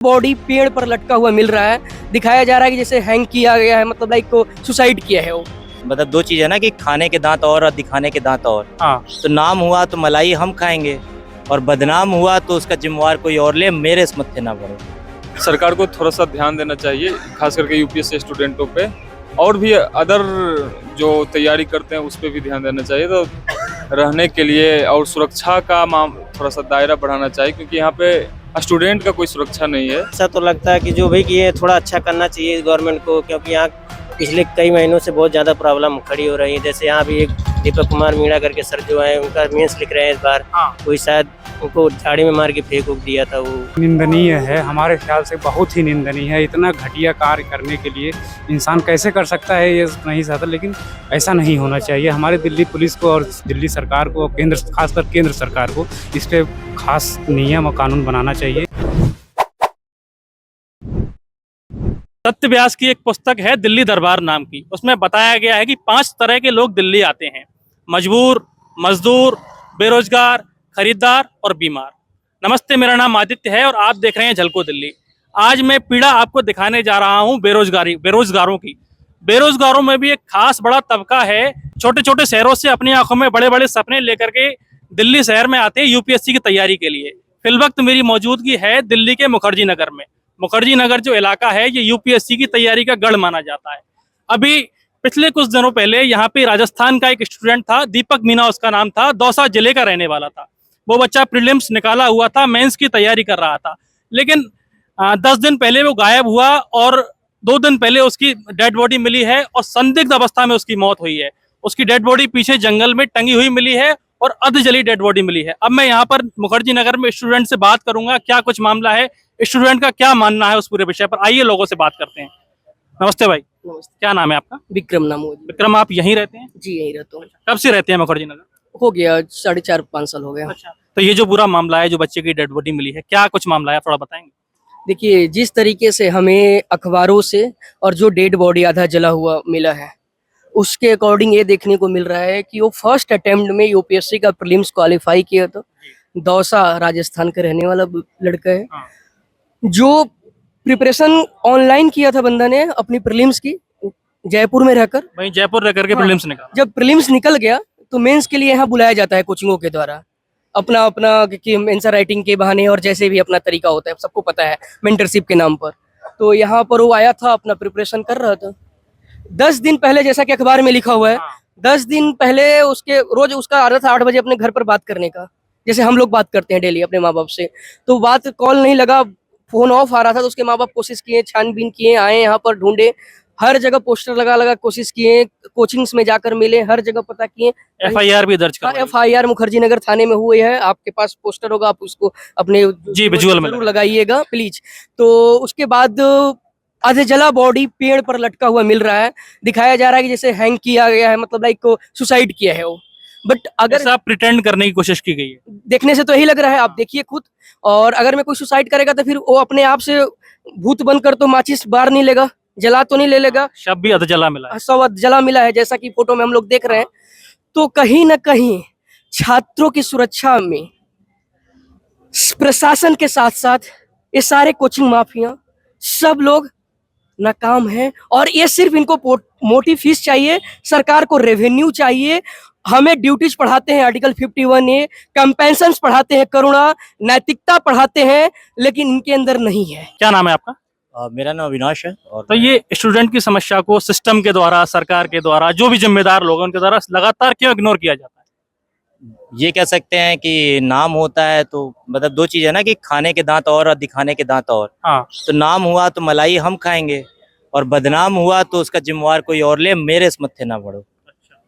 Body पेड़ पर लटका हुआ मिल रहा है। दिखाया जा रहा है कि जैसे हैंग किया गया है, मतलब लाइक को सुसाइड किया है वो। मतलब दो चीज है ना कि खाने के दांत और दिखाने के दांत और। हाँ। तो नाम हुआ तो मलाई हम खाएंगे और बदनाम हुआ तो उसका जिम्मेवार कोई और ले, मेरे इस मत्थे ना पड़े। सरकार को थोड़ा सा ध्यान देना चाहिए, खास करके यूपीएससी स्टूडेंटों पे, और भी अदर जो तैयारी करते हैं उस पर भी ध्यान देना चाहिए। तो रहने के लिए और सुरक्षा का थोड़ा सा दायरा बढ़ाना चाहिए, क्योंकि यहाँ पे स्टूडेंट का कोई सुरक्षा नहीं है। ऐसा तो लगता है कि जो भी किए थोड़ा अच्छा करना चाहिए गवर्नमेंट को, क्योंकि यहाँ पिछले कई महीनों से बहुत ज़्यादा प्रॉब्लम खड़ी हो रही है। जैसे यहाँ भी एक दीपक कुमार मीणा करके सर जो है, उनका मेंस लिख रहे हैं इस बार। कोई शायद उनको झाड़ी में मार के फेंक दिया था। वो निंदनीय है, हमारे ख्याल से बहुत ही निंदनीय है। इतना घटिया कार्य करने के लिए इंसान कैसे कर सकता है ये नहीं चाहता, लेकिन ऐसा नहीं होना चाहिए। हमारे दिल्ली पुलिस को और दिल्ली सरकार को, खासकर केंद्र सरकार को इस पे खास नियम और कानून बनाना चाहिए। सत्य व्यास की एक पुस्तक है दिल्ली दरबार नाम की, उसमें बताया गया है कि 5 तरह के लोग दिल्ली आते हैं: मजबूर, मजदूर, बेरोजगार, खरीदार और बीमार। नमस्ते, मेरा नाम आदित्य है और आप देख रहे हैं झलको दिल्ली। आज मैं पीड़ा आपको दिखाने जा रहा हूं बेरोजगारों की। बेरोजगारों में भी एक खास बड़ा तबका है। छोटे छोटे शहरों से अपनी आंखों में बड़े बड़े सपने लेकर के दिल्ली शहर में आते हैं यूपीएससी की तैयारी के लिए। फिलवक्त मेरी मौजूदगी है दिल्ली के मुखर्जी नगर में। मुखर्जी नगर जो इलाका है ये यूपीएससी की तैयारी का गढ़ माना जाता है। अभी पिछले कुछ दिनों पहले यहाँ पे राजस्थान का एक स्टूडेंट था, दीपक मीणा उसका नाम था, दौसा जिले का रहने वाला था। वो बच्चा प्रीलिम्स निकाला हुआ था, मेंस की तैयारी कर रहा था, लेकिन 10 दिन पहले वो गायब हुआ और 2 दिन पहले उसकी डेड बॉडी मिली है और संदिग्ध अवस्था में उसकी मौत हुई है। उसकी डेड बॉडी पीछे जंगल में टंगी हुई मिली है और अर्ध जली डेड बॉडी मिली है। अब मैं यहाँ पर मुखर्जी नगर में स्टूडेंट से बात करूंगा, क्या कुछ मामला है, स्टूडेंट का क्या मानना है उस पूरे विषय पर। आइए लोगों से बात करते हैं। नमस्ते भाई। नमस्ते। क्या नाम है आपका? विक्रम नाम है। विक्रम, आप यहीं रहते हैं? जी यहीं रहता हूँ। कब से रहते हैं मुखर्जी नगर? हो गया 4.5-5 साल हो गया। अच्छा, तो ये जो पूरा मामला है, जो बच्चे की डेड बॉडी मिली है, क्या कुछ मामला है, थोड़ा बताएंगे? देखिए, जिस तरीके से हमें अखबारों से और जो डेड बॉडी आधा जला हुआ मिला है, उसके अकॉर्डिंग ये देखने को मिल रहा है कि वो फर्स्ट अटेम्प्ट में यूपीएससी का प्रीलिम्स क्वालिफाई किया था। दौसा राजस्थान का रहने वाला लड़का है। जो प्रिपरेशन ऑनलाइन किया था बंदा ने अपनी प्रीलिम्स की, जयपुर में रहकर। वहीं जयपुर रह करके प्रीलिम्स निकाला। जब प्रीलिम्स निकल गया तो मेंस के लिए यहाँ बुलाया जाता है कोचिंगों के द्वारा, अपना कि आंसर राइटिंग के बहाने और जैसे भी अपना तरीका होता है, सबको पता है, मेंटरशिप के नाम पर। तो यहाँ पर वो आया था, अपना प्रिपरेशन कर रहा था। 10 दिन पहले, जैसा कि अखबार में लिखा हुआ है, 10 दिन पहले उसके रोज उसका आदत था 8 बजे अपने घर पर बात करने का, जैसे हम लोग बात करते हैं डेली अपने माँ बाप से। तो बात कॉल नहीं लगा, फोन ऑफ आ रहा था। तो उसके माँ बाप कोशिश किए, छानबीन किए, आए यहाँ पर, ढूंढे, हर जगह पोस्टर लगा कोशिश किए, कोचिंग्स में जाकर मिले, हर जगह पता किए। एफआईआर भी दर्ज कर, एफआईआर मुखर्जी नगर थाने में हुई है। आपके पास पोस्टर होगा, आप उसको अपने विजुअल में जरूर लगाइएगा प्लीज। तो उसके बाद आधे जला बॉडी पेड़ पर लटका हुआ मिल रहा है। दिखाया जा रहा है कि जैसे हैंग किया गया है, मतलब लाइक को सुसाइड किया है वो। बट अगर आप प्रिटेंड करने की कोशिश की गई है, देखने से तो यही लग रहा है, आप देखिए खुद। और अगर मैं कोई सुसाइड करेगा तो फिर वो अपने आप से भूत बनकर तो माचिस बाहर नहीं लेगा, जला तो नहीं ले लेगा। शव भी अध जला मिला है, शव जला मिला है, जैसा कि फोटो में हम लोग देख रहे हैं। तो कहीं ना कहीं छात्रों की सुरक्षा में प्रशासन के साथ साथ ये सारे कोचिंग माफिया सब लोग नाकाम हैं। और ये सिर्फ इनको मोटी फीस चाहिए, सरकार को रेवेन्यू चाहिए। हमें ड्यूटीज पढ़ाते हैं आर्टिकल 51A, कंपेंशंस पढ़ाते हैं, करुणा, नैतिकता पढ़ाते हैं, लेकिन इनके अंदर नहीं है। क्या नाम है आपका? मेरा नाम अविनाश है। और तो ये स्टूडेंट की समस्या को सिस्टम के द्वारा, सरकार के द्वारा, जो भी जिम्मेदार लोग हैं उनके द्वारा लगातार क्यों इग्नोर किया जाता है? ये कह सकते हैं कि नाम होता है तो मतलब दो चीज है ना कि खाने के दांत और दिखाने के दांत और। तो नाम हुआ तो मलाई हम खाएंगे और बदनाम हुआ तो उसका जिम्मेवार कोई और ले, मेरे इस मत्थे ना पड़ो।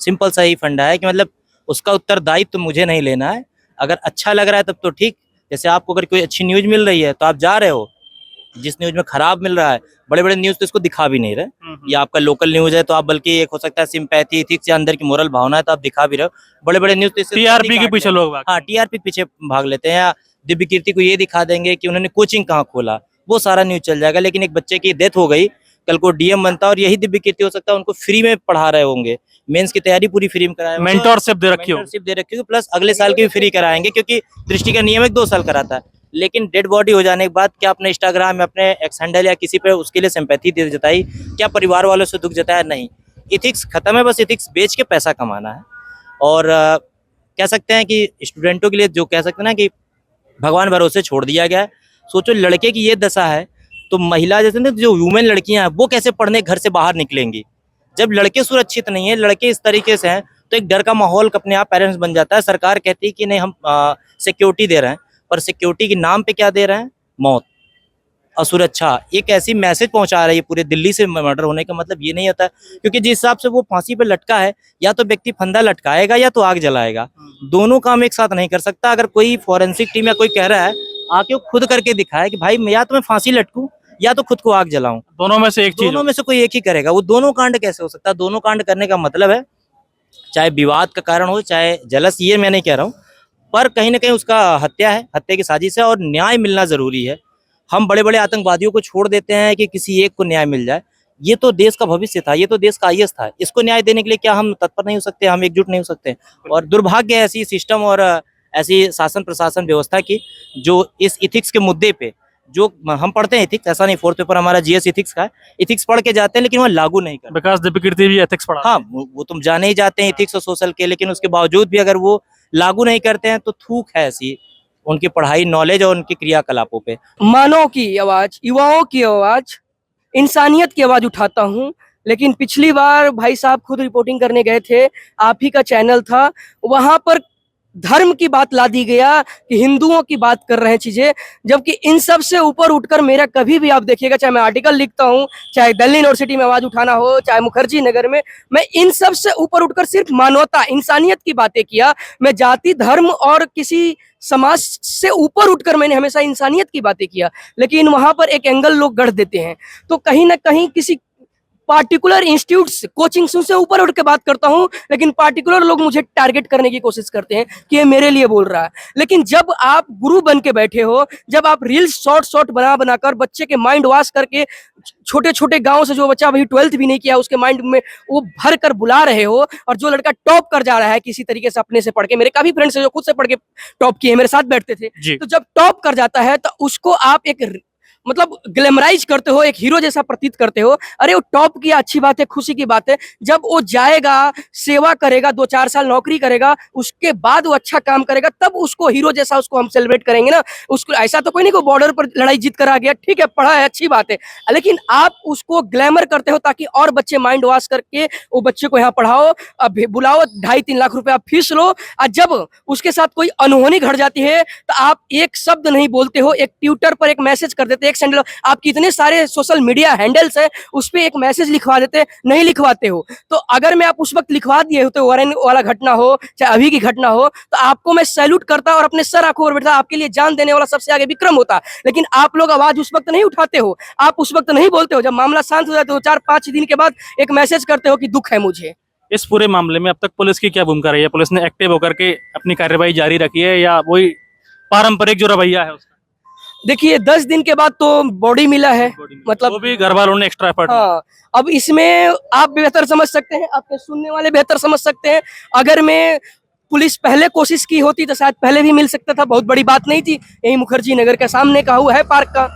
सिंपल सा ही फंडा है कि मतलब उसका उत्तरदायित्व तो मुझे नहीं लेना है। अगर अच्छा लग रहा है तब तो ठीक। जैसे आपको अगर कोई अच्छी न्यूज मिल रही है तो आप जा रहे हो, जिस न्यूज में खराब मिल रहा है, बड़े बड़े न्यूज तो इसको दिखा भी नहीं रहे। ये आपका लोकल न्यूज है तो आप बल्कि एक हो सकता है सिंपैथी, एथिक्स या अंदर की मोरल भावना है तो आप दिखा भी रहे हो। बड़े बड़े न्यूज तो टीआरपी के पीछे लोग, हाँ, टीआरपी पीछे भाग लेते हैं। या दिव्य कीर्ति को ये दिखा देंगे कि उन्होंने कोचिंग कहाँ खोला, वो सारा न्यूज चल जाएगा। लेकिन एक बच्चे की डेथ हो गई, कल को डीएम बनता और यही दिव्य कीर्ति हो सकता है उनको फ्री में पढ़ा रहे होंगे, मेंस की तैयारी पूरी फ्री में कराए, मेंटरशिप दे रखी हो, प्लस अगले साल की भी फ्री कराएंगे, क्योंकि दृष्टि का नियम 2 साल कराता है। लेकिन डेड बॉडी हो जाने के बाद क्या अपने इंस्टाग्राम में अपने एक्स हैंडल या किसी पे उसके लिए सिंपैथी दे जताई, क्या परिवार वालों से दुख जताया? नहीं। इथिक्स खत्म है, बस इथिक्स बेच के पैसा कमाना है। और कह सकते हैं कि स्टूडेंटों के लिए जो कह सकते हैं ना कि भगवान भरोसे छोड़ दिया गया है। सोचो लड़के की ये दशा है तो महिला जैसे ना जो वुमेन लड़कियां हैं वो कैसे पढ़ने घर से बाहर निकलेंगी? जब लड़के सुरक्षित नहीं है, लड़के इस तरीके से हैं तो एक डर का माहौल अपने आप पेरेंट्स बन जाता है। सरकार कहती है कि नहीं हम सिक्योरिटी दे रहे हैं, पर सिक्योरिटी के नाम पे क्या दे रहे हैं? मौत, असुरक्षा। एक ऐसी मैसेज पहुंचा रही है पूरे दिल्ली से मर्डर होने का मतलब ये नहीं होता, क्योंकि जिस हिसाब से वो फांसी पे लटका है, या तो व्यक्ति फंदा लटकाएगा या तो आग जलाएगा, दोनों काम एक साथ नहीं कर सकता। अगर कोई फॉरेंसिक टीम या कोई कह रहा है आके वो खुद करके दिखाए कि भाई या तो मैं फांसी लटकूं या तो खुद को आग जलाऊं, दोनों में से एक चीज दोनों में से कोई एक ही करेगा। वो दोनों कांड कैसे हो सकता है? दोनों कांड करने का मतलब है चाहे विवाद का कारण हो, चाहे जलस, ये मैं नहीं कह रहा हूँ, पर कहीं ना कहीं उसका हत्या है, हत्या की साजिश है और न्याय मिलना जरूरी है। हम बड़े बड़े आतंकवादियों को छोड़ देते हैं कि किसी एक को न्याय मिल जाए। ये तो देश का भविष्य था, ये तो देश का आईएएस था, इसको न्याय देने के लिए क्या हम तत्पर नहीं हो सकते? हम एकजुट नहीं हो सकते? और दुर्भाग्य है ऐसी सिस्टम और ऐसी शासन प्रशासन व्यवस्था की जो इस इथिक्स के मुद्दे पे, जो हम पढ़ते हैं इथिक्स, ऐसा नहीं, फोर्थ पेपर हमारा जीएस इथिक्स का है, इथिक्स पढ़ के जाते हैं लेकिन वहाँ लागू नहीं करते। विकास दीपकीर्ति भी एथिक्स पढ़ा। हाँ, वो तुम जाने ही जाते हैं इथिक्स और सोशल के, लेकिन उसके बावजूद भी अगर वो लागू नहीं करते हैं तो थूक है ऐसी उनकी पढ़ाई, नॉलेज और उनके क्रियाकलापों पे। मानव की आवाज, युवाओं की आवाज, इंसानियत की आवाज उठाता हूँ। लेकिन पिछली बार भाई साहब खुद रिपोर्टिंग करने गए थे, आप ही का चैनल था, वहां पर धर्म की बात ला दी गया कि हिंदुओं की बात कर रहे हैं चीजें, जबकि इन सब से ऊपर उठकर मेरा कभी भी आप देखिएगा, चाहे मैं आर्टिकल लिखता हूँ, चाहे दिल्ली यूनिवर्सिटी में आवाज उठाना हो, चाहे मुखर्जी नगर में, मैं इन सब से ऊपर उठकर सिर्फ मानवता, इंसानियत की बातें किया। मैं जाति, धर्म और किसी समाज से ऊपर उठकर मैंने हमेशा इंसानियत की बातें किया। लेकिन वहां पर एक एंगल लोग गढ़ देते हैं, तो कहीं ना कहीं किसी पार्टिकुलर इंस्टीट्यूट कोचिंग से ऊपर उठ के बात करता हूं, लेकिन पार्टिकुलर लोग मुझे टारगेट करने की कोशिश करते हैं कि ये मेरे लिए बोल रहा है। लेकिन जब आप गुरु बन के बैठे हो, जब आप रील्स शॉर्ट बनाकर बच्चे के माइंड वॉश करके, छोटे छोटे गांव से जो बच्चा अभी 12th भी नहीं किया उसके माइंड में वो भर कर बुला रहे हो, और जो लड़का टॉप कर जा रहा है किसी तरीके से अपने से पढ़ के, मेरे काफी फ्रेंड्स हैं जो खुद से पढ़ के टॉप किए, मेरे साथ बैठते थे, तो जब टॉप कर जाता है तो उसको आप एक मतलब ग्लैमराइज करते हो, एक हीरो जैसा प्रतीत करते हो। अरे वो टॉप किया, अच्छी बात है, खुशी की बात है। जब वो जाएगा, सेवा करेगा, 2-4 साल नौकरी करेगा, उसके बाद वो अच्छा काम करेगा, तब उसको हीरो जैसा उसको हम सेलिब्रेट करेंगे ना। उसको ऐसा तो कोई नहीं को बॉर्डर पर लड़ाई जीत कर आ गया, ठीक है, पढ़ा है, अच्छी बात है, लेकिन आप उसको ग्लैमर करते हो ताकि और बच्चे माइंड वॉश करके वो बच्चे को यहाँ पढ़ाओ, अब बुलाओ, 2.5-3 लाख रुपए आप फीस लो, और जब उसके साथ कोई अनहोनी घट जाती है तो आप एक शब्द नहीं बोलते हो, एक ट्विटर पर एक मैसेज कर देते, हैंडल, आप कितने सारे सोशल मीडिया हैंडल्स है उस पे एक मैसेज लिखवा देते, नहीं लिखवाते हो। तो अगर मैं आप उस वक्त लिखवा दिए होते, वारन वाला घटना हो चाहे अभी की घटना हो, तो आपको मैं सैल्यूट करता और अपने सर आंखों पर बैठता, आपके लिए जान देने वाला सबसे आगे विक्रम होता। लेकिन आप लोग आवाज उस वक्त नहीं उठाते हो, आप उस वक्त नहीं बोलते हो, जब मामला शांत हो जाता है 4-5 दिन के बाद एक मैसेज करते हो कि दुख है मुझे। इस पूरे मामले में अब तक पुलिस की क्या भूमिका रही है? पुलिस ने एक्टिव होकर के अपनी कार्रवाई जारी रखी है या वही पारंपरिक जो रवैया है उसका? देखिए 10 दिन के बाद तो बॉडी मिला है, मतलब वो भी घर वालों ने एक्स्ट्रा एफर्ट। हाँ, अब इसमें आप बेहतर समझ सकते हैं, आपके सुनने वाले बेहतर समझ सकते हैं। अगर मैं पुलिस पहले कोशिश की होती तो शायद पहले भी मिल सकता था, बहुत बड़ी बात नहीं थी, यही मुखर्जी नगर के सामने का हुआ है पार्क का,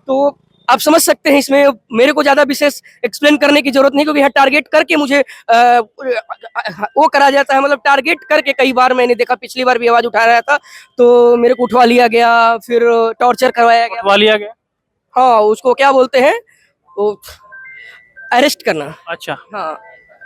तो आप समझ सकते हैं। इसमें मेरे को ज्यादा विशेष एक्सप्लेन करने की जरूरत नहीं, क्योंकि यहाँ टारगेट करके मुझे वो करा जाता है, मतलब टारगेट करके कई बार मैंने देखा, पिछली बार भी आवाज उठा रहा था तो मेरे को उठवा लिया गया, फिर टॉर्चर करवाया गया। उठवा लिया गया? हाँ, उसको क्या बोलते हैं, वो अरेस्ट करना। अच्छा, हाँ,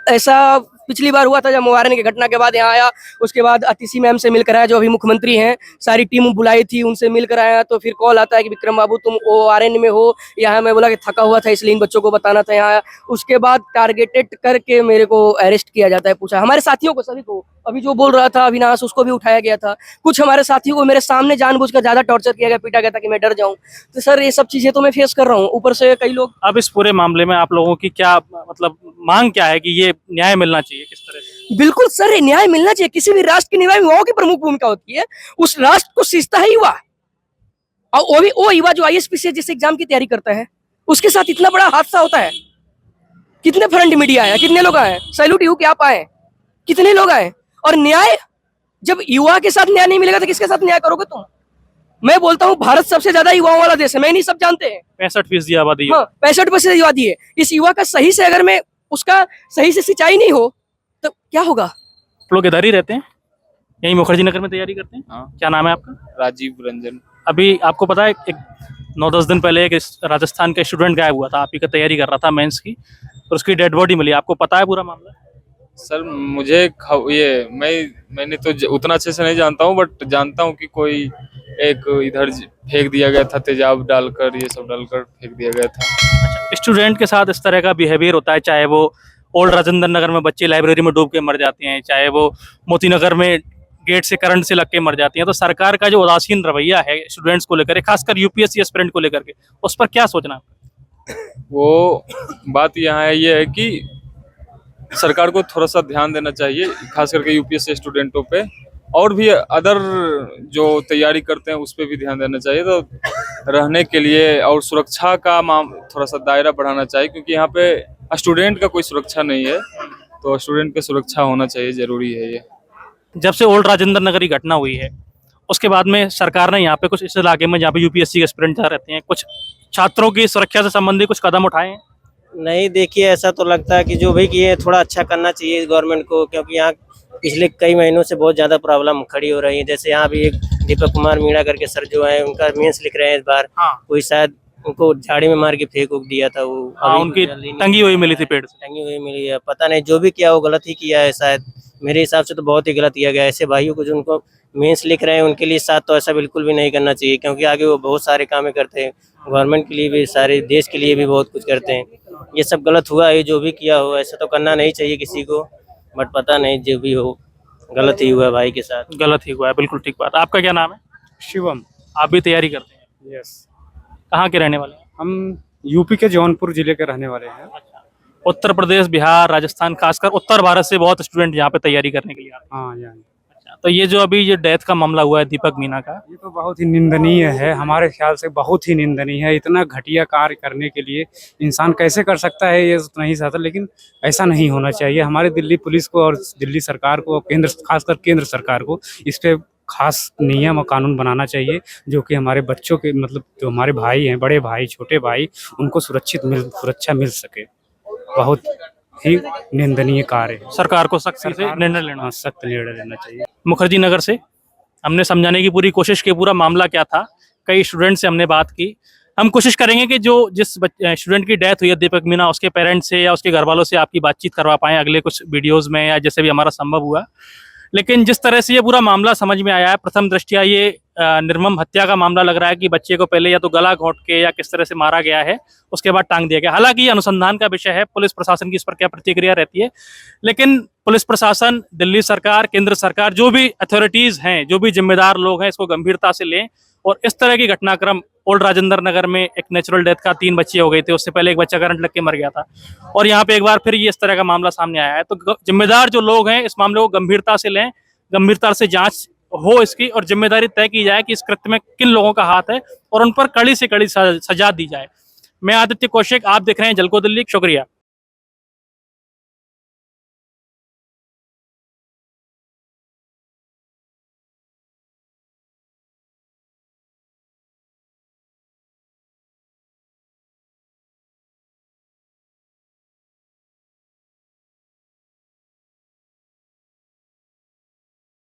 ऐसा पिछली बार हुआ था जब मुबारन की घटना के बाद यहाँ आया, उसके बाद अतिशी मैम से मिलकर आया जो अभी मुख्यमंत्री हैं, सारी टीम बुलाई थी, उनसे मिलकर आया, तो फिर कॉल आता है कि विक्रम बाबू तुम ORN में हो यहाँ। मैं बोला कि थका हुआ था इसलिए इन बच्चों को बताना था यहाँ आया। उसके बाद टारगेटेड करके मेरे को अरेस्ट किया जाता है, पूछा हमारे साथियों को, सभी को, अभी जो बोल रहा था अविनाश उसको भी उठाया गया था, कुछ हमारे साथियों को मेरे सामने जानबूझकर ज्यादा टॉर्चर किया गया, पीटा गया था कि मैं डर जाऊं। तो सर ये सब चीजें तो मैं फेस कर रहा हूँ, ऊपर से कई लोग। अब इस पूरे मामले में आप लोगों की क्या मतलब मांग क्या है कि ये न्याय मिलना चाहिए किस तरह से? बिल्कुल सर, न्याय मिलना चाहिए। किसी भी राष्ट्र के निर्माण में युवाओं की प्रमुख भूमिका होती है, उस राष्ट्र को सींचता है युवा, और वो भी वो युवा जो ISPCS जैसे एग्जाम की तैयारी करता है, उसके साथ इतना बड़ा हादसा होता है। कितने फ्रंट मीडिया आए, कितने लोग आए, सैल्यूट यू कि आप आए, कितने लोग आए। और न्याय, जब युवा के साथ न्याय नहीं मिलेगा तो किसके साथ न्याय करोगे तुम? मैं बोलता हूँ भारत सबसे ज्यादा युवाओं वाला देश है, मैं नहीं सब जानते हैं। 65% आबादी है। हाँ 65% आबादी है। इस युवा का सही से अगर मैं उसका सही से सिंचाई नहीं हो तो क्या होगा। आप लोग इधर ही रहते हैं, यही मुखर्जी नगर में तैयारी करते हैं। हाँ। क्या नाम है आपका? राजीव रंजन। अभी आपको पता है एक 9-10 दिन पहले एक राजस्थान का स्टूडेंट गायब हुआ था, आप ही का तैयारी कर रहा था मेंस की, और उसकी डेड बॉडी मिली। आपको पता है पूरा मामला? सर मुझे ये मैंने तो उतना अच्छे से नहीं जानता हूँ, बट जानता हूँ कि कोई एक इधर फेंक दिया गया था, तेजाब डालकर, ये सब डालकर फेंक दिया गया था। अच्छा, स्टूडेंट के साथ इस तरह का बिहेवियर होता है, चाहे वो ओल्ड राजेंद्र नगर में बच्चे लाइब्रेरी में डूब के मर जाते हैं, चाहे वो मोती नगर में गेट से करंट से लग के मर जाती हैं, तो सरकार का जो उदासीन रवैया है स्टूडेंट्स को लेकर, खासकर यूपीएससी एस्पिरेंट को लेकर के, उस पर क्या सोचना है? वो बात यहाँ है, ये है कि सरकार को थोड़ा सा ध्यान देना चाहिए, खास करके यूपीएससी स्टूडेंटों पे, और भी अदर जो तैयारी करते हैं उस पर भी ध्यान देना चाहिए। तो रहने के लिए और सुरक्षा का थोड़ा सा दायरा बढ़ाना चाहिए, क्योंकि यहाँ पे स्टूडेंट का कोई सुरक्षा नहीं है, तो स्टूडेंट की सुरक्षा होना चाहिए, जरूरी है ये। जब से ओल्ड राजेंद्र नगर की घटना हुई है उसके बाद में सरकार ने यहाँ पे कुछ इस इलाके में जहाँ पे यूपीएससी के एस्पिरेंट रहते हैं, कुछ छात्रों की सुरक्षा से संबंधित कुछ कदम उठाए हैं? नहीं, देखिए ऐसा तो लगता है कि जो भी किए थोड़ा अच्छा करना चाहिए गवर्नमेंट को, क्योंकि यहाँ पिछले कई महीनों से बहुत ज़्यादा प्रॉब्लम खड़ी हो रही है। जैसे यहाँ भी एक दीपक कुमार मीणा करके सर जो है, उनका मेंस लिख रहे हैं इस बार। हाँ। कोई शायद उनको झाड़ी में मार के फेंक उक दिया था, वो हाँ, अभी उनकी जल्दी नहीं- टंगी हुई मिली थी पेड़ से। टंगी हुई मिली है, पता नहीं जो भी किया वो गलत ही किया है शायद। मेरे हिसाब से तो बहुत ही गलत किया गया है। ऐसे भाइयों को जो उनको मेंस लिख रहे हैं उनके लिए साथ तो ऐसा बिल्कुल भी नहीं करना चाहिए, क्योंकि आगे वो बहुत सारे काम करते हैं, गवर्नमेंट के लिए भी, सारे देश के लिए भी बहुत कुछ करते हैं। ये सब गलत हुआ है, जो भी किया हो ऐसा तो करना नहीं चाहिए किसी को, बट पता नहीं जो भी हो गलत ही हुआ है भाई के साथ। गलत ही हुआ है, बिल्कुल ठीक बात। आपका क्या नाम है? शिवम। आप भी तैयारी करते हैं? यस। कहाँ के रहने वाले हैं? हम यूपी के जौनपुर जिले के रहने वाले हैं। उत्तर प्रदेश, बिहार, राजस्थान, खासकर उत्तर भारत से बहुत स्टूडेंट यहाँ पे तैयारी करने के लिए आते हाँ यानी हैं। अच्छा, तो ये जो अभी ये डेथ का मामला हुआ है दीपक मीना का, ये तो बहुत ही निंदनीय है, हमारे ख्याल से बहुत ही निंदनीय है। इतना घटिया कार्य करने के लिए इंसान कैसे कर सकता है ये नहीं चाहता, लेकिन ऐसा नहीं होना चाहिए। हमारे दिल्ली पुलिस को और दिल्ली सरकार को, केंद्र, खासकर केंद्र सरकार को इस पे खास नियम और कानून बनाना चाहिए, जो कि हमारे बच्चों के, मतलब जो हमारे भाई हैं, बड़े भाई, छोटे भाई, उनको सुरक्षा मिल सके। बहुत ही निंदनीय कार्य है। सरकार को सख्ती से निर्णय लेना। हाँ, सख्त निर्णय लेना चाहिए। मुखर्जी नगर से हमने समझाने की पूरी कोशिश की पूरा मामला क्या था, कई स्टूडेंट से हमने बात की। हम कोशिश करेंगे कि जिस स्टूडेंट की डेथ हुई है दीपक मीना, उसके पेरेंट्स से या उसके घर वालों से आपकी बातचीत करवा पाएं अगले कुछ वीडियोस में, या जैसे भी हमारा संभव हुआ। लेकिन जिस तरह से ये पूरा मामला समझ में आया है, प्रथम दृष्टया ये निर्मम हत्या का मामला लग रहा है कि बच्चे को पहले या तो गला घोंट के या किस तरह से मारा गया है, उसके बाद टांग दिया गया। हालांकि ये अनुसंधान का विषय है, पुलिस प्रशासन की इस पर क्या प्रतिक्रिया रहती है, लेकिन पुलिस प्रशासन, दिल्ली सरकार, केंद्र सरकार, जो भी अथॉरिटीज हैं, जो भी जिम्मेदार लोग हैं, इसको गंभीरता से लें। और इस तरह की घटनाक्रम, ओल्ड राजेंद्र नगर में एक नेचुरल डेथ का 3 बच्चे हो गए थे, उससे पहले एक बच्चा करंट लग के मर गया था, और यहाँ पे एक बार फिर ये इस तरह का मामला सामने आया है। तो जिम्मेदार जो लोग हैं इस मामले को गंभीरता से लें, गंभीरता से जांच हो इसकी, और जिम्मेदारी तय की जाए कि इस कृत्य में किन लोगों का हाथ है, और उन पर कड़ी से कड़ी सजा दी जाए। मैं आदित्य कौशिक, आप देख रहे हैं जलको दिल्ली। शुक्रिया।